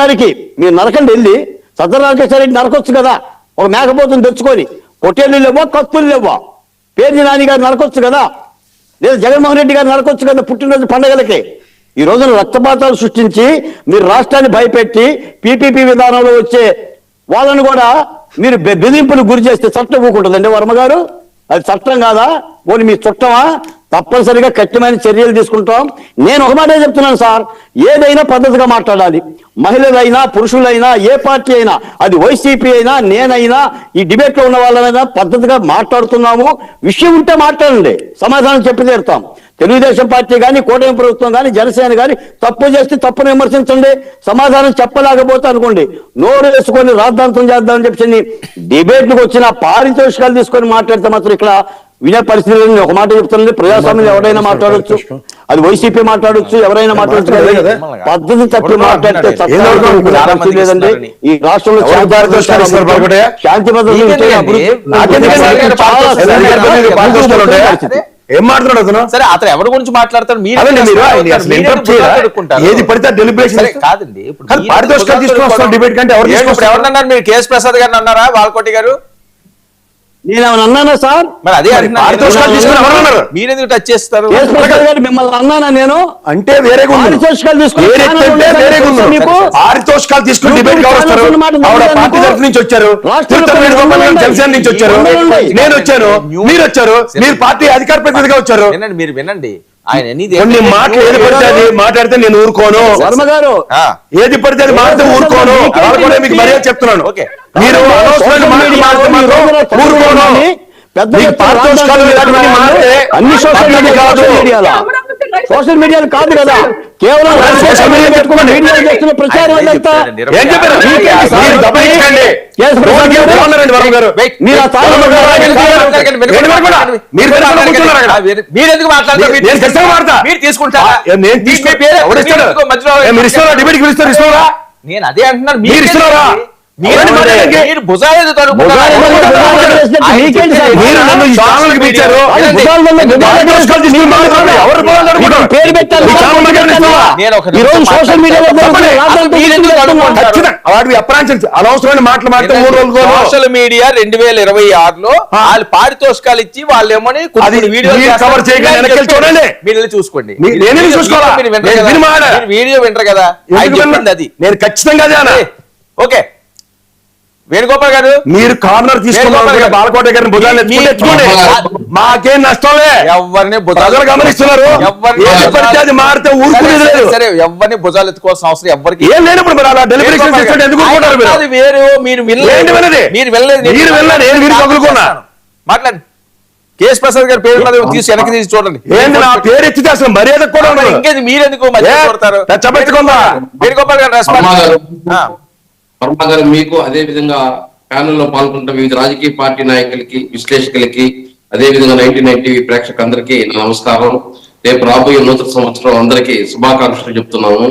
నరికి మీరు నరకండి, వెళ్ళి సత్యనారాయణ నరకొచ్చు కదా, ఒక మేకపోతుని తెచ్చుకొని. పొట్టేళ్ళు లేవో, కత్తులు లేవో, పేర్ని నాని గారు నరకొచ్చు కదా, లేదా జగన్మోహన్ రెడ్డి గారు నరకొచ్చు కదా పుట్టినరోజు పండగలకి. ఈ రోజున రక్తపాతాలు సృష్టించి మీరు రాష్ట్రాన్ని భయపెట్టి పీపీపీ విధానంలో వచ్చే వాళ్ళను కూడా మీరు బెదిరింపులు గురి చేస్తే చట్టం ఊకుంటుందండి వర్మ గారు? అది చట్టం కాదా? పోనీ మీ చుట్టమా? తప్పనిసరిగా కఠినమైన చర్యలు తీసుకుంటాం. నేను ఒక మాటే చెప్తున్నాను సార్, ఏదైనా పద్ధతిగా మాట్లాడాలి. మహిళలైనా పురుషులైనా ఏ పార్టీ అయినా, అది వైసీపీ అయినా నేనైనా ఈ డిబేట్లో ఉన్న వాళ్ళైనా పద్ధతిగా మాట్లాడుతున్నాము. విషయం ఉంటే మాట్లాడండి, సమాధానం చెప్పి తీరుతాం. తెలుగుదేశం పార్టీ కానీ, కూటమి ప్రభుత్వం కానీ, జనసేన కానీ తప్పు చేస్తే తప్పును విమర్శించండి. సమాధానం చెప్పలేకపోతే అనుకోండి నోరు వేసుకొని రాద్ధాంతం చేద్దామని చెప్పి డిబేట్లకు వచ్చిన పారితోషికాలు తీసుకొని మాట్లాడితే మాత్రం ఇక్కడ వినే పరిస్థితులు. ఒక మాట చెప్తుంది, ప్రజాస్వామ్యం ఎవరైనా మాట్లాడొచ్చు, అది వైసీపీ మాట్లాడొచ్చు, ఎవరైనా మాట్లాడచ్చు. పద్ధతి తప్పి మాట్లాడితే చట్టం లేదండి. ఈ రాష్ట్రంలో శాంతి భద్రతలు ఏం మాట్లాడుతున్నా సరే, అతను ఎవరి గురించి మాట్లాడతారు? ఏది పడితే డెలిబరేషన్ కాదండి. డిబేట్ కంటే ఎవరన్నారు? మీరు కేఎస్ ప్రసాద్ గారిని అన్నారా, వాల్కోటి గారు? నేనేమన్నా అన్నానా సార్? మరి అదే మీరెందుకు టచ్ చేస్తారు? మిమ్మల్ని అన్నానా నేను? అంటే వేరే పారితోషికాలు తీసుకుని డిబేట్ పార్టీ తరఫు నుంచి వచ్చారు, జనసేన నుంచి వచ్చారు, నేను వచ్చాను, మీరు వచ్చారు, మీరు పార్టీ అధికార ప్రతినిధిగా వచ్చారు. మీరు వినండి, కొన్ని మాటలు ఏది పడితే అది మాట్లాడితే నేను ఊరుకోను. వర్మ గారు ఏది పడితే అది మాట్లాడితే ఊరుకోను. మీకు మర్యాద చెప్తున్నాను. మీరు ఊరుకోను. అన్ని సోషల్ మీడియాలో కాదు కదా, కేవలం సోషల్ మీడియా పెట్టుకుని మీడియాలో చేస్తున్న ప్రచారం అంతా మీరెందుకు మాట్లాడతారు? నేను అదే అంటున్నాను, మీరు ఇస్తున్నారా? మీరు భుజాలు అనవసరమైన మాటలు మాట్లాడితే సోషల్ మీడియా 2026లో వాళ్ళు పారితోషికాలు ఇచ్చి వాళ్ళు ఏమని కవర్ చేయగలి చూడండి, మీరు చూసుకోండి. వీడియో వింటారు కదా, అది నేను ఖచ్చితంగా అదే. ఓకే వేణుగోపాల్ గారు, మీరు కార్నర్ తీసుకున్నారు, బాలకోట గారిని భుజాలు మాకేం నష్టంలే. ఎవరిని భుజాలు గమనిస్తున్నారు, అది మారితే ఊరుకునేది. సరే, ఎవరిని భుజాలు ఎత్తుకోవాల్సిన అవసరం ఎవరికి ఏం లేనప్పుడు మరి అలా డెలిబరేషన్ ఎందుకు వేరు? మీరు వినలేదు, మీరు మాట్లాడండి. కేఎస్ ప్రసాద్ గారి పేరు తీసి వెనక్కి తీసి చూడండి. ఏంటి నా పేరు ఎత్తితే అసలు మర్యాద కూడా ఇంకేది, మీరెందుకు కొడతారు? వేణుగోపాల్ గారు వర్మ గారు, మీకు అదే విధంగా ప్యానెల్లో పాల్గొంటున్న వివిధ రాజకీయ పార్టీ నాయకులకి, విశ్లేషకులకి, అదే విధంగా 99 టీవీ ప్రేక్షకులందరికీ నమస్కారం. రేపు రాబోయే నూతన సంవత్సరం అందరికీ శుభాకాంక్షలు చెప్తున్నాము.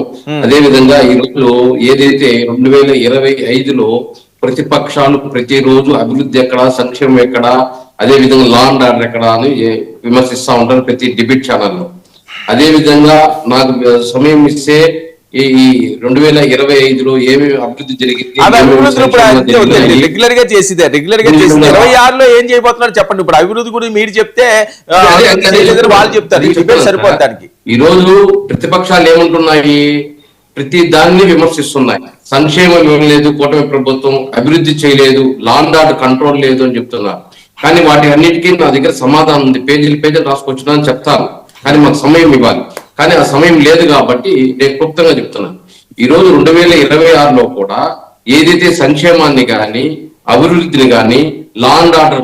అదే విధంగా ఈ రోజు ఏదైతే 2025లో ప్రతిపక్షాలు ప్రతిరోజు అభివృద్ధి ఎక్కడ, సంక్షేమం ఎక్కడ, అదే విధంగా లా అండ్ ఆర్డర్ ఎక్కడ అని విమర్శిస్తా ఉంటారు ప్రతి డిబేట్ ఛానల్లో. అదే విధంగా నాకు సమయం ఇస్తే ఈ 2025లో ఏమేమి అభివృద్ధి జరిగింది, రెగ్యులర్ గా చేసింది 26లో ఏం చేయబోతున్నారు చెప్పండి. ఇప్పుడు అభివృద్ధి గురించి మీరు చెప్తే వాళ్ళు చెప్తారు, సరిపోతానికి. ఈ రోజు ప్రతిపక్షాలు ఏమంటున్నాయి? ప్రతి దాన్ని విమర్శిస్తున్నాయి. సంక్షేమం ఏం లేదు, కూటమి ప్రభుత్వం అభివృద్ధి చేయలేదు, లా అండ్ ఆర్డర్ కంట్రోల్ లేదు అని చెప్తున్నారు. కానీ వాటి అన్నిటికీ నా దగ్గర సమాధానం ఉంది, పేజీలు రాసుకొచ్చినా అని చెప్తాను. కానీ మాకు సమయం ఇవ్వాలి, కానీ ఆ సమయం లేదు కాబట్టి నేను క్లుప్తంగా చెప్తున్నాను. ఈ రోజు 2026లో కూడా ఏదైతే సంక్షేమాన్ని కానీ, అభివృద్ధిని కానీ, లా అండ్ ఆర్డర్